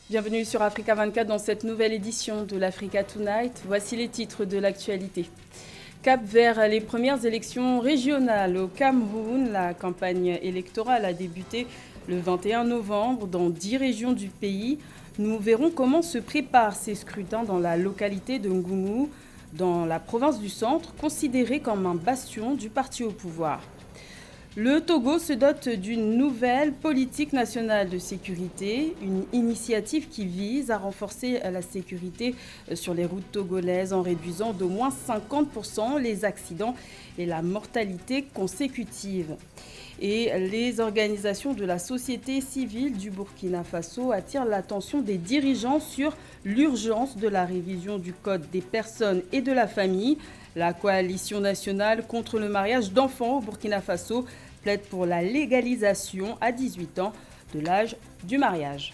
Bienvenue sur Africa 24 dans cette nouvelle édition de l'Africa Tonight. Voici les titres de l'actualité. Cap vers les premières élections régionales au Cameroun. La campagne électorale a débuté le 21 novembre dans 10 régions du pays. Nous verrons comment se préparent ces scrutins dans la localité de Ngoumou, dans la province du Centre, considérée comme un bastion du parti au pouvoir. Le Togo se dote d'une nouvelle politique nationale de sécurité, une initiative qui vise à renforcer la sécurité sur les routes togolaises en réduisant d'au moins 50% les accidents et la mortalité consécutive. Et les organisations de la société civile du Burkina Faso attirent l'attention des dirigeants sur l'urgence de la révision du Code des personnes et de la famille. La coalition nationale contre le mariage d'enfants au Burkina Faso plaide pour la légalisation à 18 ans de l'âge du mariage.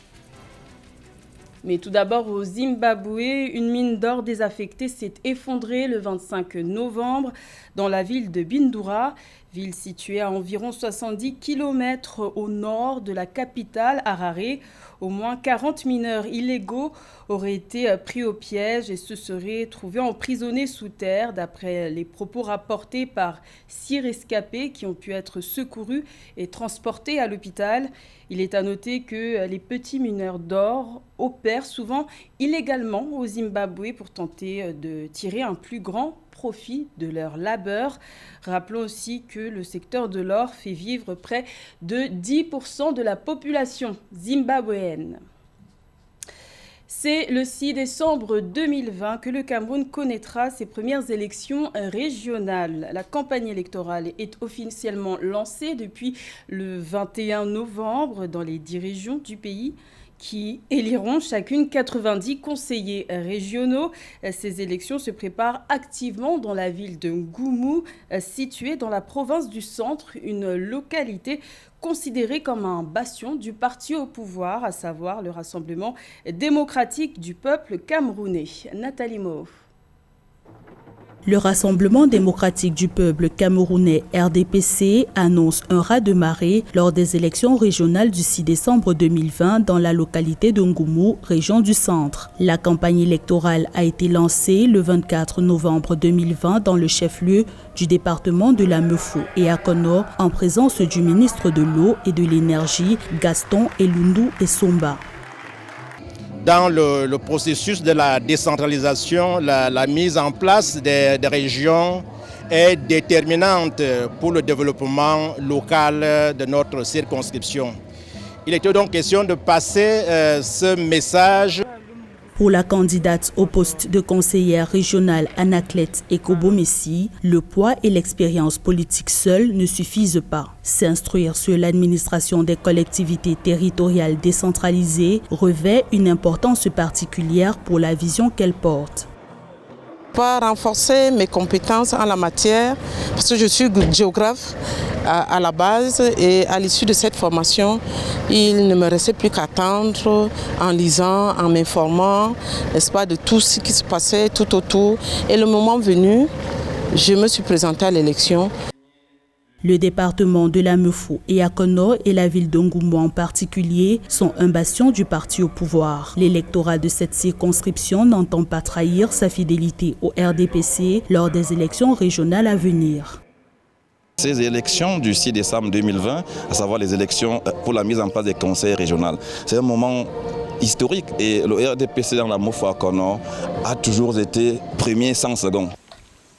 Mais tout d'abord, au Zimbabwe, une mine d'or désaffectée s'est effondrée le 25 novembre dans la ville de Bindura, ville située à environ 70 km au nord de la capitale Harare. Au moins 40 mineurs illégaux auraient été pris au piège et se seraient trouvés emprisonnés sous terre, d'après les propos rapportés par 6 rescapés qui ont pu être secourus et transportés à l'hôpital. Il est à noter que les petits mineurs d'or opèrent souvent illégalement au Zimbabwe pour tenter de tirer un plus grand profit de leur labeur. Rappelons aussi que le secteur de l'or fait vivre près de 10% de la population zimbabwéenne. C'est le 6 décembre 2020 que le Cameroun connaîtra ses premières élections régionales. La campagne électorale est officiellement lancée depuis le 21 novembre dans les 10 régions du pays qui éliront chacune 90 conseillers régionaux. Ces élections se préparent activement dans la ville de Ngoumou, située dans la province du Centre, une localité considérée comme un bastion du parti au pouvoir, à savoir le Rassemblement démocratique du peuple camerounais. Nathalie Mo. Le Rassemblement démocratique du peuple camerounais RDPC annonce un raz-de-marée lors des élections régionales du 6 décembre 2020 dans la localité de Ngoumou, région du Centre. La campagne électorale a été lancée le 24 novembre 2020 dans le chef-lieu du département de la Meufou et à Konor en présence du ministre de l'Eau et de l'Énergie Gaston Elundou Essomba. Dans le processus de la décentralisation, la mise en place des régions est déterminante pour le développement local de notre circonscription. Il était donc question de passer ce message. Pour la candidate au poste de conseillère régionale Anaclet Ekobo-Messi, le poids et l'expérience politique seuls ne suffisent pas. S'instruire sur l'administration des collectivités territoriales décentralisées revêt une importance particulière pour la vision qu'elle porte. Pour renforcer mes compétences en la matière, parce que je suis géographe à la base et à l'issue de cette formation, il ne me restait plus qu'attendre en lisant, en m'informant, n'est-ce pas, de tout ce qui se passait tout autour. Et le moment venu, je me suis présentée à l'élection. Le département de la Meufou et Akono et la ville de Ngoumou en particulier sont un bastion du parti au pouvoir. L'électorat de cette circonscription n'entend pas trahir sa fidélité au RDPC lors des élections régionales à venir. Ces élections du 6 décembre 2020, à savoir les élections pour la mise en place des conseils régionaux, c'est un moment historique et le RDPC dans la Meufou Akono a toujours été premier sans second.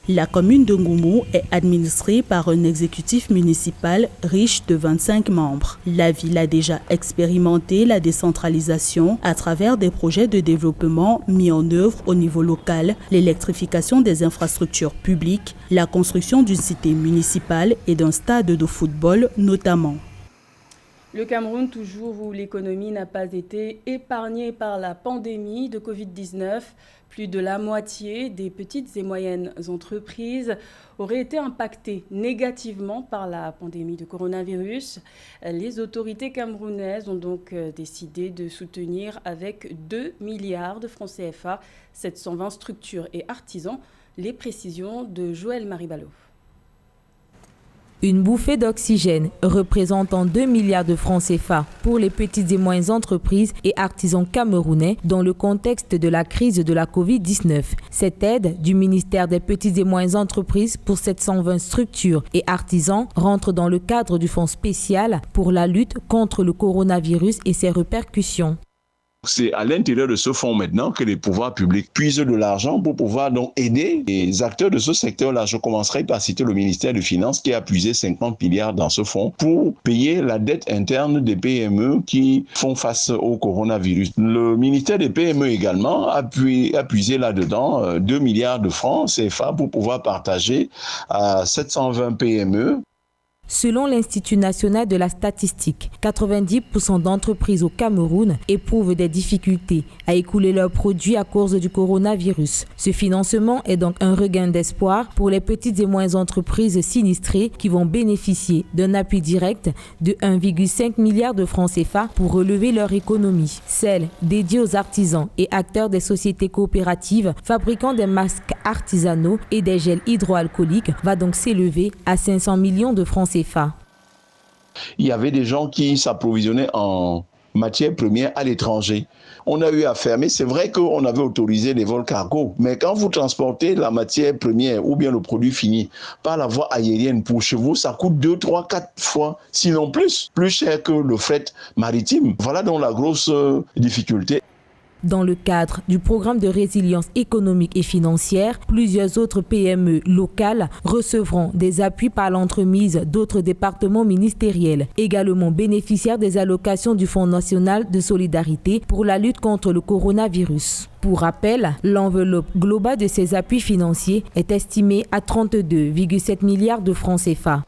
La commune de Ngoumou est administrée par un exécutif municipal riche de 25 membres. La ville a déjà expérimenté la décentralisation à travers des projets de développement mis en œuvre au niveau local, l'électrification des infrastructures publiques, la construction d'une cité municipale et d'un stade de football notamment. Le Cameroun, toujours où l'économie n'a pas été épargnée par la pandémie de Covid-19, plus de la moitié des petites et moyennes entreprises auraient été impactées négativement par la pandémie de coronavirus. Les autorités camerounaises ont donc décidé de soutenir avec 2 milliards de francs CFA 720 structures et artisans. Les précisions de Joël Maribalo. Une bouffée d'oxygène représentant 2 milliards de francs CFA pour les petites et moyennes entreprises et artisans camerounais dans le contexte de la crise de la Covid-19. Cette aide du ministère des petites et moyennes entreprises pour 720 structures et artisans rentre dans le cadre du fonds spécial pour la lutte contre le coronavirus et ses répercussions. C'est à l'intérieur de ce fonds maintenant que les pouvoirs publics puisent de l'argent pour pouvoir donc aider les acteurs de ce secteur-là. Je commencerai par citer le ministère des Finances qui a puisé 50 milliards dans ce fonds pour payer la dette interne des PME qui font face au coronavirus. Le ministère des PME également a puisé là-dedans 2 milliards de francs CFA pour pouvoir partager à 720 PME. Selon l'Institut national de la statistique, 90% d'entreprises au Cameroun éprouvent des difficultés à écouler leurs produits à cause du coronavirus. Ce financement est donc un regain d'espoir pour les petites et moyennes entreprises sinistrées qui vont bénéficier d'un appui direct de 1,5 milliard de francs CFA pour relever leur économie. Celle dédiée aux artisans et acteurs des sociétés coopératives fabriquant des masques artisanaux et des gels hydroalcooliques va donc s'élever à 500 millions de francs CFA. Il y avait des gens qui s'approvisionnaient en matières premières à l'étranger. On a eu à fermer. C'est vrai qu'on avait autorisé les vols cargo, mais quand vous transportez la matière première ou bien le produit fini par la voie aérienne pour chez vous, ça coûte 2, 3, 4 fois, sinon plus cher que le fret maritime. Voilà donc la grosse difficulté. Dans le cadre du programme de résilience économique et financière, plusieurs autres PME locales recevront des appuis par l'entremise d'autres départements ministériels, également bénéficiaires des allocations du Fonds national de solidarité pour la lutte contre le coronavirus. Pour rappel, l'enveloppe globale de ces appuis financiers est estimée à 32,7 milliards de francs CFA.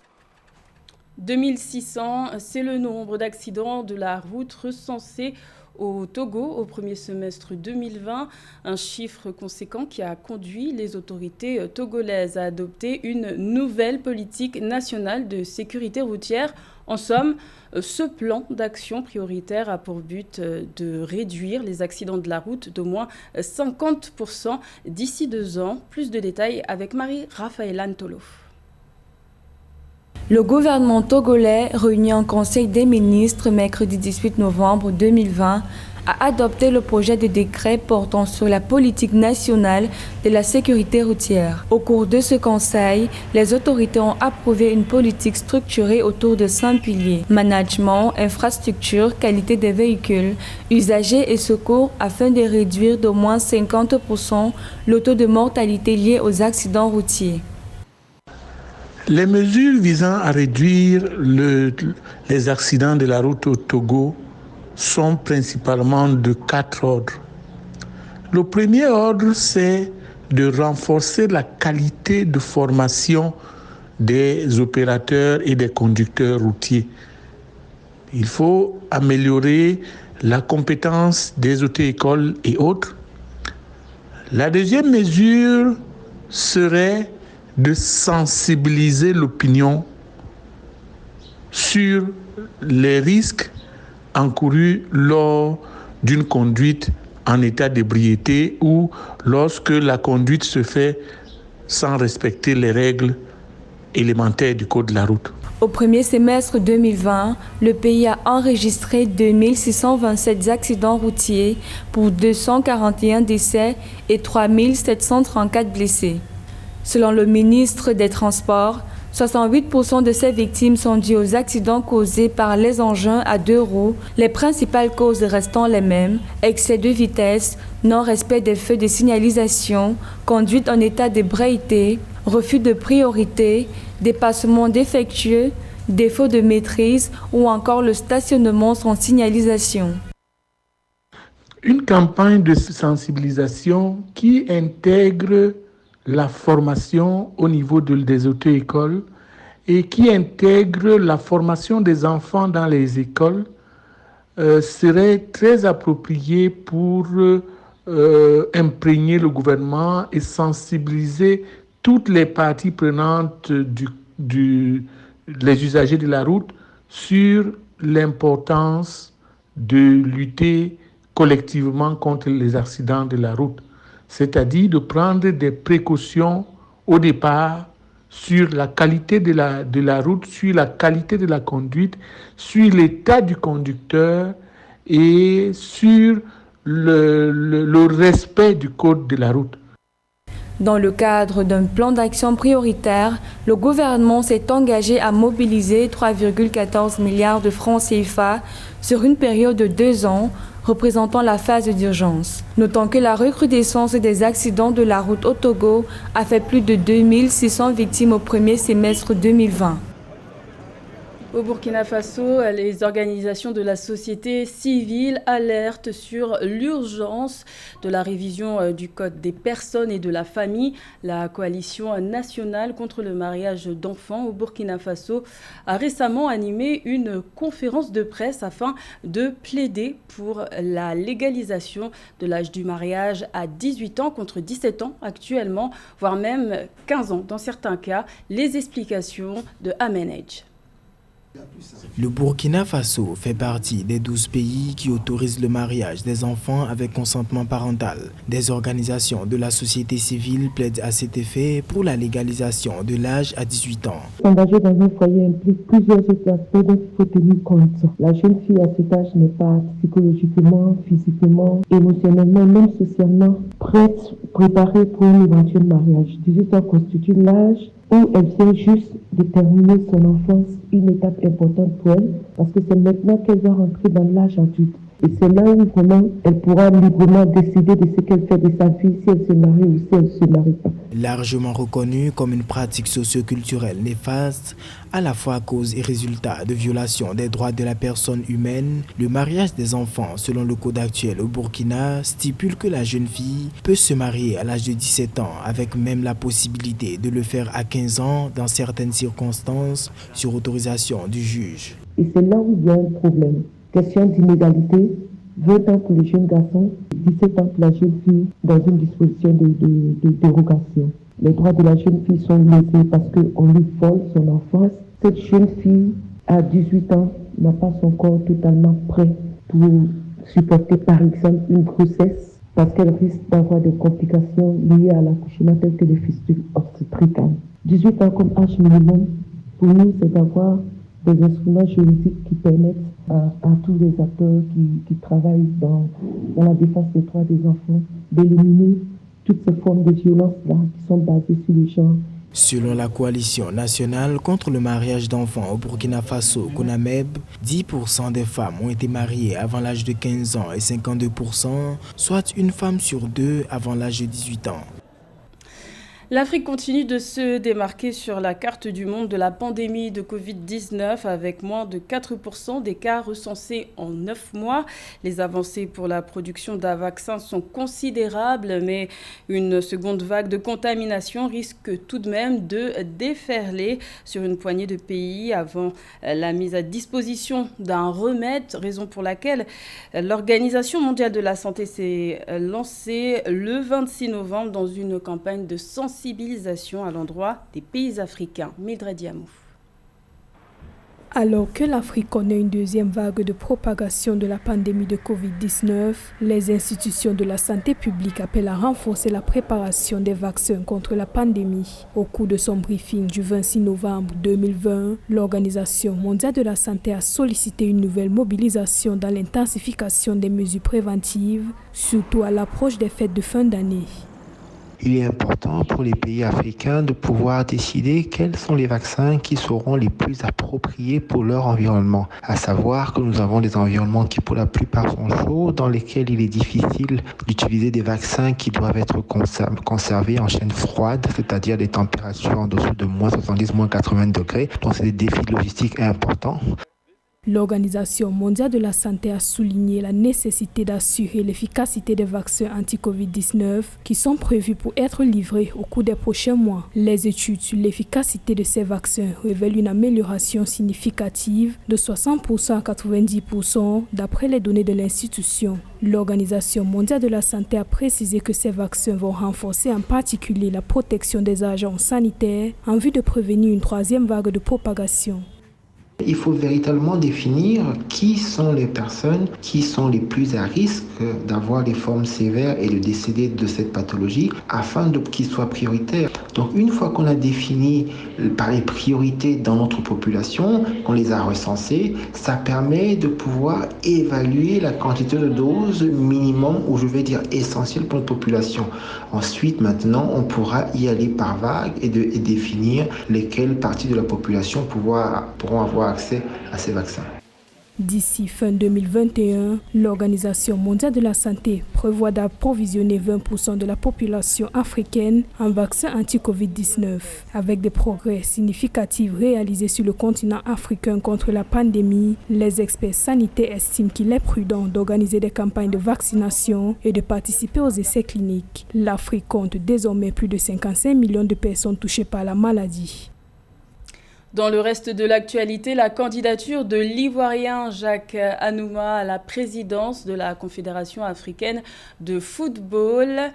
2600, c'est le nombre d'accidents de la route recensés au Togo au premier semestre 2020, un chiffre conséquent qui a conduit les autorités togolaises à adopter une nouvelle politique nationale de sécurité routière. En somme, ce plan d'action prioritaire a pour but de réduire les accidents de la route d'au moins 50% d'ici 2 ans. Plus de détails avec Marie-Raphaël Antolo. Le gouvernement togolais, réuni en Conseil des ministres mercredi 18 novembre 2020, a adopté le projet de décret portant sur la politique nationale de la sécurité routière. Au cours de ce conseil, les autorités ont approuvé une politique structurée autour de 5 piliers: management, infrastructure, qualité des véhicules, usagers et secours, afin de réduire d'au moins 50% le taux de mortalité lié aux accidents routiers. Les mesures visant à réduire les accidents de la route au Togo sont principalement de 4 ordres. Le premier ordre, c'est de renforcer la qualité de formation des opérateurs et des conducteurs routiers. Il faut améliorer la compétence des auto-écoles et autres. La deuxième mesure serait de sensibiliser l'opinion sur les risques encourus lors d'une conduite en état d'ébriété ou lorsque la conduite se fait sans respecter les règles élémentaires du code de la route. Au premier semestre 2020, le pays a enregistré 2627 accidents routiers pour 241 décès et 3734 blessés. Selon le ministre des Transports, 68% de ces victimes sont dues aux accidents causés par les engins à 2 roues, les principales causes restant les mêmes: excès de vitesse, non-respect des feux de signalisation, conduite en état d'ébriété, refus de priorité, dépassement défectueux, défaut de maîtrise ou encore le stationnement sans signalisation. Une campagne de sensibilisation qui intègre la formation au niveau des auto-écoles et qui intègre la formation des enfants dans les écoles serait très approprié pour imprégner le gouvernement et sensibiliser toutes les parties prenantes les usagers de la route sur l'importance de lutter collectivement contre les accidents de la route. C'est-à-dire de prendre des précautions au départ sur la qualité de la route, sur la qualité de la conduite, sur l'état du conducteur et sur le respect du code de la route. Dans le cadre d'un plan d'action prioritaire, le gouvernement s'est engagé à mobiliser 3,14 milliards de francs CFA sur une période de 2 ans, représentant la phase d'urgence. Notons que la recrudescence des accidents de la route au Togo a fait plus de 2600 victimes au premier semestre 2020. Au Burkina Faso, les organisations de la société civile alertent sur l'urgence de la révision du Code des personnes et de la famille. La coalition nationale contre le mariage d'enfants au Burkina Faso a récemment animé une conférence de presse afin de plaider pour la légalisation de l'âge du mariage à 18 ans contre 17 ans actuellement, voire même 15 ans dans certains cas. Les explications de Amenej. Le Burkina Faso fait partie des 12 pays qui autorisent le mariage des enfants avec consentement parental. Des organisations de la société civile plaident à cet effet pour la légalisation de l'âge à 18 ans. S'engager dans un foyer implique plusieurs autres aspects dont il faut tenir compte. La jeune fille à cet âge n'est pas psychologiquement, physiquement, émotionnellement, même socialement préparée pour un éventuel mariage. 18 ans constitue l'âge où elle vient juste déterminer son enfance, une étape importante pour elle, parce que c'est maintenant qu'elle va rentrer dans l'âge adulte. Et c'est là où vraiment elle pourra librement décider de ce qu'elle fait de sa vie, si elle se marie ou si elle ne se marie pas. Largement reconnue comme une pratique socio-culturelle néfaste, à la fois cause et résultat de violation des droits de la personne humaine, le mariage des enfants, selon le code actuel au Burkina, stipule que la jeune fille peut se marier à l'âge de 17 ans, avec même la possibilité de le faire à 15 ans dans certaines circonstances, sur autorisation du juge. Et c'est là où il y a un problème. Question d'inégalité, 20 ans pour les jeunes garçons, 17 ans pour la jeune fille, dans une disposition de dérogation. Les droits de la jeune fille sont lésés parce qu'on lui vole son enfance. Cette jeune fille, à 18 ans, n'a pas son corps totalement prêt pour supporter par exemple une grossesse, parce qu'elle risque d'avoir des complications liées à l'accouchement telles que les fistules obstétricales. 18 ans comme âge minimum, pour nous, c'est d'avoir des instruments juridiques qui permettent à tous les acteurs qui travaillent dans la défense des droits des enfants d'éliminer toutes ces formes de violence-là qui sont basées sur les genres. Selon la coalition nationale contre le mariage d'enfants au Burkina Faso, CONAMEB, 10% des femmes ont été mariées avant l'âge de 15 ans et 52%, soit une femme sur 2 avant l'âge de 18 ans. L'Afrique continue de se démarquer sur la carte du monde de la pandémie de Covid-19 avec moins de 4% des cas recensés en 9 mois. Les avancées pour la production d'un vaccin sont considérables, mais une seconde vague de contamination risque tout de même de déferler sur une poignée de pays avant la mise à disposition d'un remède, raison pour laquelle l'Organisation mondiale de la santé s'est lancée le 26 novembre dans une campagne de sensibilisation à l'endroit des pays africains. Mildred Diamou. Alors que l'Afrique connaît une deuxième vague de propagation de la pandémie de Covid-19, les institutions de la santé publique appellent à renforcer la préparation des vaccins contre la pandémie. Au cours de son briefing du 26 novembre 2020, l'Organisation mondiale de la santé a sollicité une nouvelle mobilisation dans l'intensification des mesures préventives, surtout à l'approche des fêtes de fin d'année. Il est important pour les pays africains de pouvoir décider quels sont les vaccins qui seront les plus appropriés pour leur environnement. À savoir que nous avons des environnements qui pour la plupart sont chauds, dans lesquels il est difficile d'utiliser des vaccins qui doivent être conservés en chaîne froide, c'est-à-dire des températures en dessous de moins 70, moins 80 degrés. Donc c'est des défis logistiques importants. L'Organisation mondiale de la santé a souligné la nécessité d'assurer l'efficacité des vaccins anti-Covid-19 qui sont prévus pour être livrés au cours des prochains mois. Les études sur l'efficacité de ces vaccins révèlent une amélioration significative de 60% à 90% d'après les données de l'institution. L'Organisation mondiale de la santé a précisé que ces vaccins vont renforcer en particulier la protection des agents sanitaires en vue de prévenir une troisième vague de propagation. Il faut véritablement définir qui sont les personnes qui sont les plus à risque d'avoir des formes sévères et de décéder de cette pathologie afin qu'ils soient prioritaires. Donc une fois qu'on a défini par les priorités dans notre population, qu'on les a recensées, ça permet de pouvoir évaluer la quantité de doses minimum ou je vais dire essentielle pour notre population. Ensuite, maintenant, on pourra y aller par vague et définir lesquelles parties de la population pourront avoir accès à ces vaccins. D'ici fin 2021, l'Organisation mondiale de la santé prévoit d'approvisionner 20% de la population africaine en vaccins anti-Covid-19. Avec des progrès significatifs réalisés sur le continent africain contre la pandémie, les experts sanitaires estiment qu'il est prudent d'organiser des campagnes de vaccination et de participer aux essais cliniques. L'Afrique compte désormais plus de 55 millions de personnes touchées par la maladie. Dans le reste de l'actualité, la candidature de l'Ivoirien Jacques Anouma à la présidence de la Confédération africaine de football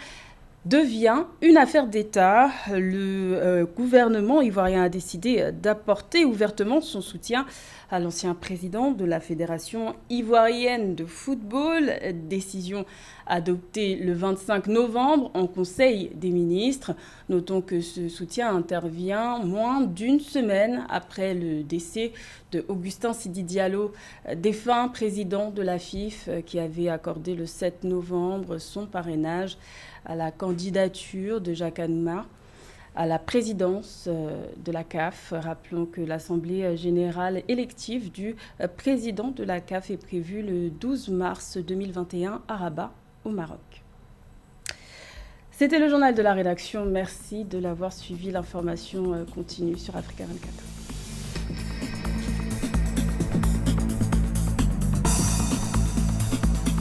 devient une affaire d'État. Le gouvernement ivoirien a décidé d'apporter ouvertement son soutien à l'ancien président de la Fédération ivoirienne de football. Décision adoptée le 25 novembre en Conseil des ministres. Notons que ce soutien intervient moins d'une semaine après le décès de Augustin Sidi Diallo, défunt président de la FIF, qui avait accordé le 7 novembre son parrainage à la candidature de Jacques Anouma à la présidence de la CAF. Rappelons que l'Assemblée générale élective du président de la CAF est prévue le 12 mars 2021 à Rabat, au Maroc. C'était le journal de la rédaction. Merci de l'avoir suivi. L'information continue sur Africa 24.